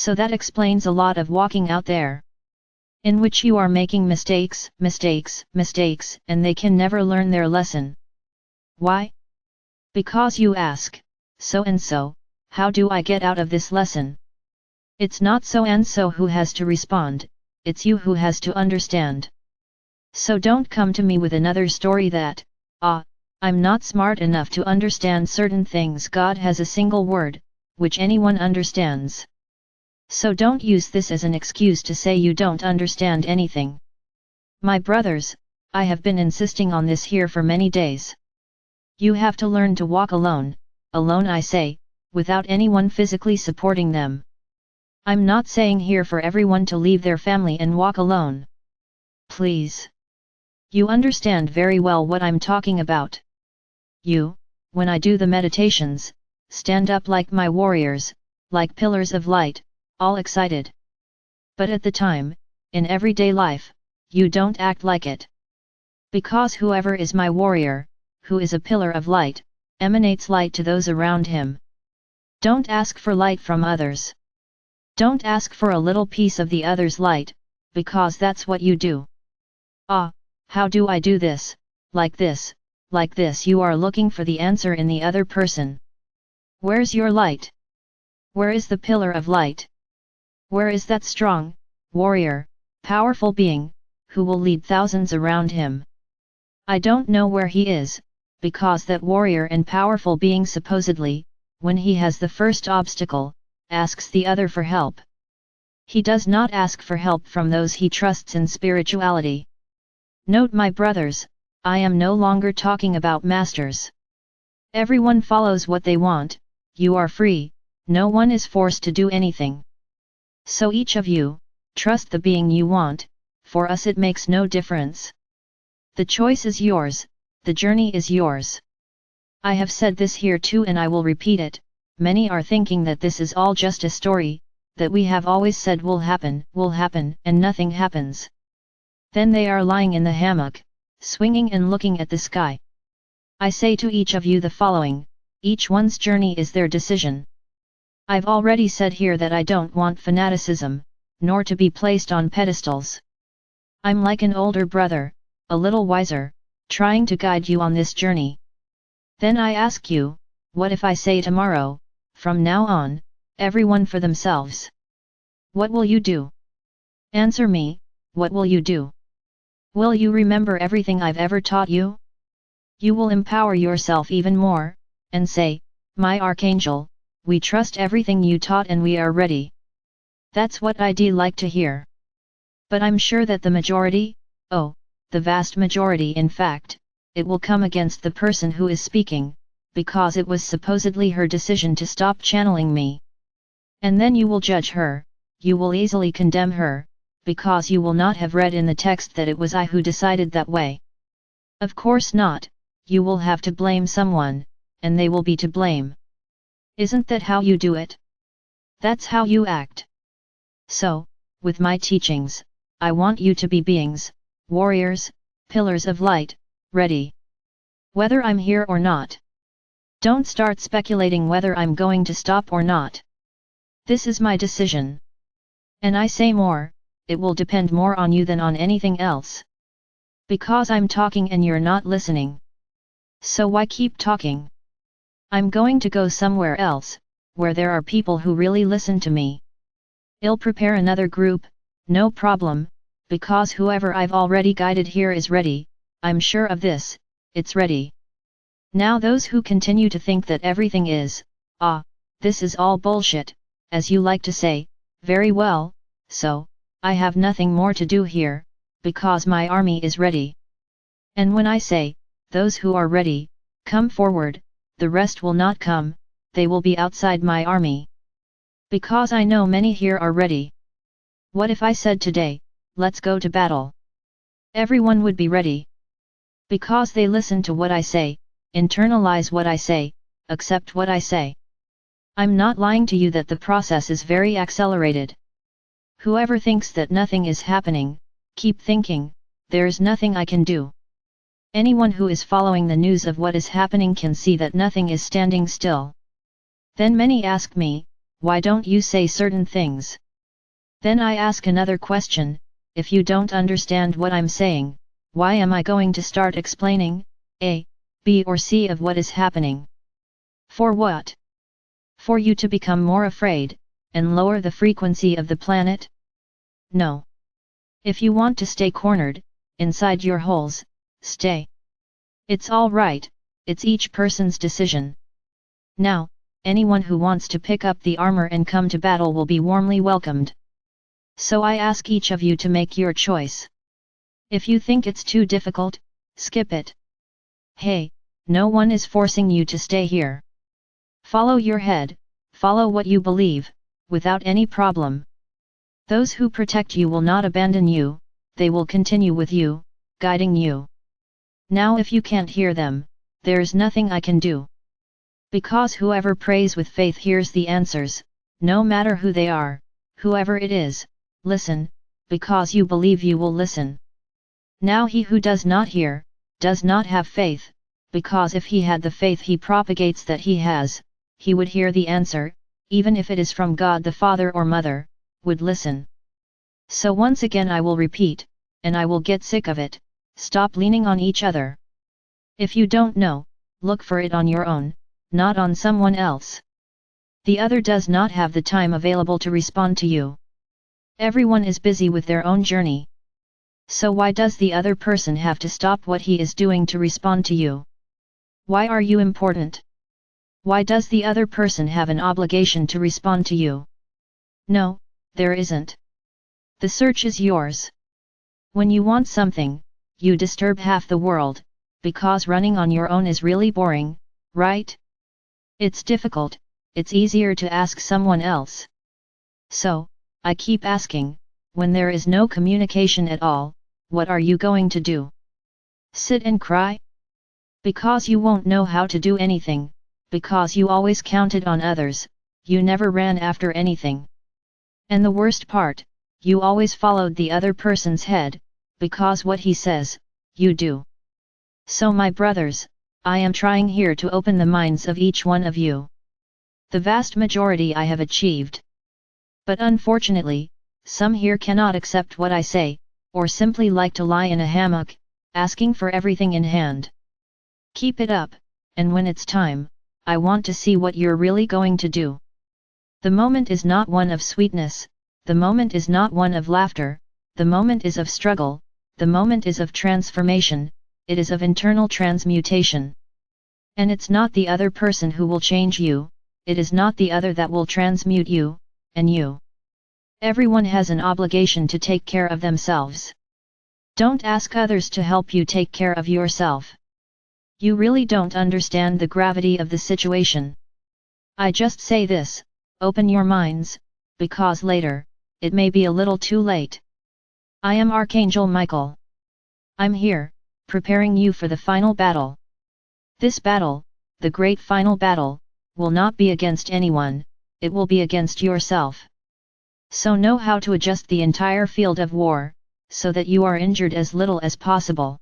So that explains a lot of walking out there, in which you are making mistakes, and they can never learn their lesson. Why? Because you ask, so and so, how do I get out of this lesson? It's not so and so who has to respond, it's you who has to understand. So don't come to me with another story that, I'm not smart enough to understand certain things. God has a single word, which anyone understands. So don't use this as an excuse to say you don't understand anything. My brothers, I have been insisting on this here for many days. You have to learn to walk alone I say, without anyone physically supporting them. I'm not saying here for everyone to leave their family and walk alone. Please. You understand very well what I'm talking about. You, when I do the meditations, stand up like my warriors, like pillars of light, all excited. But at the time, in everyday life, you don't act like it. Because whoever is my warrior, who is a pillar of light, emanates light to those around him. Don't ask for light from others. Don't ask for a little piece of the other's light, because that's what you do. How do I do this, like this, you are looking for the answer in the other person. Where's your light? Where is the pillar of light? Where is that strong, warrior, powerful being, who will lead thousands around him? I don't know where he is, because that warrior and powerful being supposedly, when he has the first obstacle, asks the other for help. He does not ask for help from those he trusts in spirituality. Note, my brothers, I am no longer talking about masters. Everyone follows what they want, you are free, no one is forced to do anything. So each of you, trust the being you want, for us it makes no difference. The choice is yours, the journey is yours. I have said this here too and I will repeat it, many are thinking that this is all just a story, that we have always said will happen, and nothing happens. Then they are lying in the hammock, swinging and looking at the sky. I say to each of you the following, each one's journey is their decision. I've already said here that I don't want fanaticism, nor to be placed on pedestals. I'm like an older brother, a little wiser, trying to guide you on this journey. Then I ask you, what if I say tomorrow, from now on, everyone for themselves? What will you do? Answer me, what will you do? Will you remember everything I've ever taught you? You will empower yourself even more, and say, my Archangel, we trust everything you taught and we are ready. That's what I'd like to hear. But I'm sure that the majority, the vast majority in fact, it will come against the person who is speaking, because it was supposedly her decision to stop channeling me. And then you will judge her, you will easily condemn her, because you will not have read in the text that it was I who decided that way. Of course not, you will have to blame someone, and they will be to blame. Isn't that how you do it? That's how you act. So, with my teachings, I want you to be beings, warriors, pillars of light, ready. Whether I'm here or not. Don't start speculating whether I'm going to stop or not. This is my decision. And I say more, it will depend more on you than on anything else. Because I'm talking and you're not listening. So why keep talking? I'm going to go somewhere else, where there are people who really listen to me. I'll prepare another group, no problem, because whoever I've already guided here is ready, I'm sure of this, it's ready. Now those who continue to think that everything is, this is all bullshit, as you like to say, very well, so, I have nothing more to do here, because my army is ready. And when I say, those who are ready, come forward, the rest will not come, they will be outside my army. Because I know many here are ready. What if I said today, let's go to battle? Everyone would be ready. Because they listen to what I say, internalize what I say, accept what I say. I'm not lying to you that the process is very accelerated. Whoever thinks that nothing is happening, keep thinking, there's nothing I can do. Anyone who is following the news of what is happening can see that nothing is standing still. Then many ask me, why don't you say certain things? Then I ask another question, if you don't understand what I'm saying, why am I going to start explaining A, B or C of what is happening? For what? For you to become more afraid, and lower the frequency of the planet? No. If you want to stay cornered, inside your holes, stay. It's all right, it's each person's decision. Now, anyone who wants to pick up the armor and come to battle will be warmly welcomed. So I ask each of you to make your choice. If you think it's too difficult, skip it. Hey, no one is forcing you to stay here. Follow your head, follow what you believe, without any problem. Those who protect you will not abandon you, they will continue with you, guiding you. Now if you can't hear them, there's nothing I can do. Because whoever prays with faith hears the answers, no matter who they are, whoever it is, listen, because you believe you will listen. Now he who does not hear, does not have faith, because if he had the faith he propagates that he has, he would hear the answer, even if it is from God the Father or Mother, would listen. So once again I will repeat, and I will get sick of it, stop leaning on each other. If you don't know, look for it on your own, not on someone else. The other does not have the time available to respond to you. Everyone is busy with their own journey. So why does the other person have to stop what he is doing to respond to you? Why are you important? Why does the other person have an obligation to respond to you? No, there isn't. The search is yours. When you want something, you disturb half the world, because running on your own is really boring, right? It's difficult, it's easier to ask someone else. So, I keep asking, when there is no communication at all, what are you going to do? Sit and cry? Because you won't know how to do anything, because you always counted on others, you never ran after anything. And the worst part, you always followed the other person's head, because what he says, you do. So my brothers, I am trying here to open the minds of each one of you. The vast majority I have achieved. But unfortunately, some here cannot accept what I say, or simply like to lie in a hammock, asking for everything in hand. Keep it up, and when it's time, I want to see what you're really going to do. The moment is not one of sweetness, the moment is not one of laughter, the moment is of struggle, the moment is of transformation, it is of internal transmutation. And it's not the other person who will change you, it is not the other that will transmute you, and you. Everyone has an obligation to take care of themselves. Don't ask others to help you take care of yourself. You really don't understand the gravity of the situation. I just say this, open your minds, because later, it may be a little too late. I am Archangel Michael. I'm here, preparing you for the final battle. This battle, the great final battle, will not be against anyone, it will be against yourself. So know how to adjust the entire field of war, so that you are injured as little as possible.